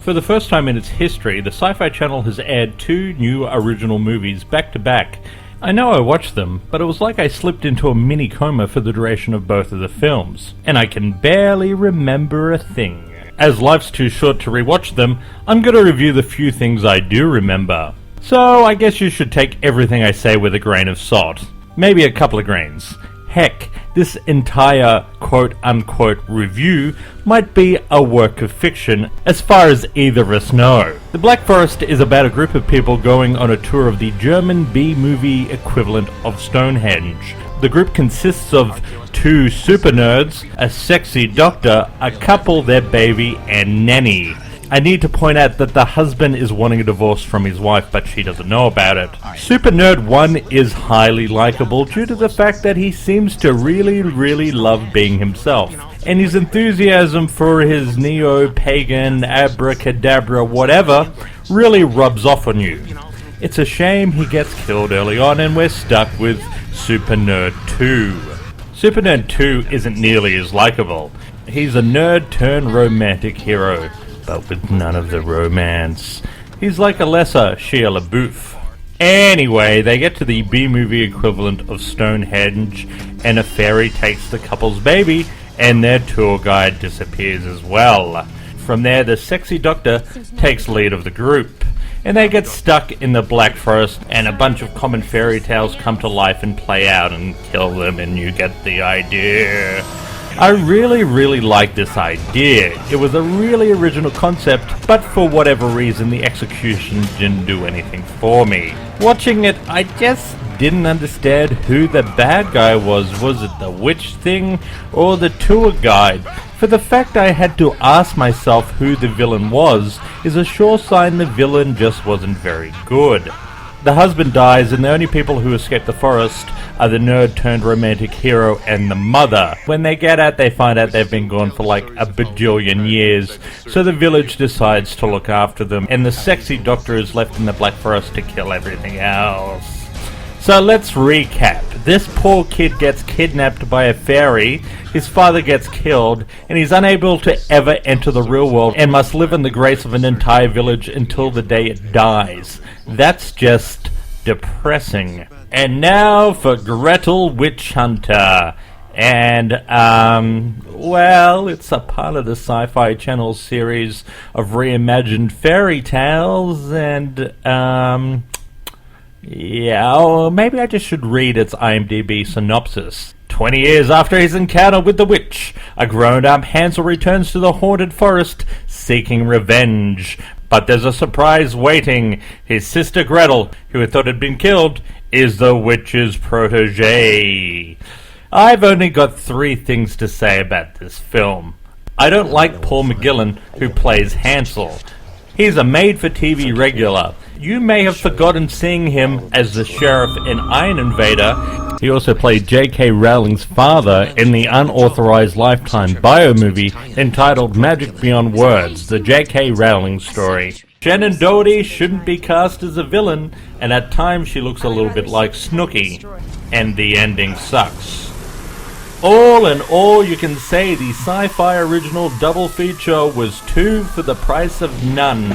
For the first time in its history, the Sci-Fi Channel has aired 2 new original movies back to back. I know I watched them, but it was like I slipped into a mini coma for the duration of both of the films, and I can barely remember a thing. As life's too short to rewatch them, I'm going to review the few things I do remember. So I guess you should take everything I say with a grain of salt. Maybe a couple of grains. Heck, this entire quote-unquote review might be a work of fiction, as far as either of us know. The Black Forest is about a group of people going on a tour of the German B-movie equivalent of Stonehenge. The group consists of 2 super nerds, a sexy doctor, a couple, their baby, and nanny. I need to point out that the husband is wanting a divorce from his wife, but she doesn't know about it. Super Nerd 1 is highly likable due to the fact that he seems to really love being himself. And his enthusiasm for his neo-pagan, abracadabra whatever really rubs off on you. It's a shame he gets killed early on and we're stuck with Super Nerd 2. Super Nerd 2 isn't nearly as likable. He's a nerd-turned-romantic hero, but with none of the romance. He's like a lesser Shia LaBeouf. Anyway, they get to the B-movie equivalent of Stonehenge, and a fairy takes the couple's baby, and their tour guide disappears as well. From there, the sexy doctor takes lead of the group, and they get stuck in the Black Forest, and a bunch of common fairy tales come to life and play out and kill them, and you get the idea. I really like this idea. It was a really original concept, but for whatever reason the execution didn't do anything for me. Watching it, I just didn't understand who the bad guy was. Was it the witch thing or the tour guide? For the fact I had to ask myself who the villain was is a sure sign the villain just wasn't very good. The husband dies, and the only people who escape the forest are the nerd-turned-romantic hero and the mother. When they get out, they find out they've been gone for like a bajillion years, so the village decides to look after them, and the sexy doctor is left in the Black Forest to kill everything else. So let's recap. This poor kid gets kidnapped by a fairy, his father gets killed, and he's unable to ever enter the real world and must live in the grace of an entire village until the day it dies. That's just depressing. And now for Gretel Witch Hunter. And, well, it's a part of the Sci-Fi Channel series of reimagined fairy tales, and, yeah, or maybe I just should read its IMDb synopsis. 20 years after his encounter with the witch, a grown-up Hansel returns to the haunted forest seeking revenge. But there's a surprise waiting. His sister Gretel, who had thought had been killed, is the witch's protégé. I've only got 3 things to say about this film. I don't like Paul McGillen, who plays Hansel. He's a made-for-TV regular. You may have forgotten seeing him as the sheriff in Iron Invader. He also played J.K. Rowling's father in the unauthorized Lifetime bio-movie entitled Magic Beyond Words, the J.K. Rowling story. Shannon Doherty shouldn't be cast as a villain, and at times she looks a little bit like Snooki, and the ending sucks. All in all, you can say the Sci-Fi original double feature was 2 for the price of none.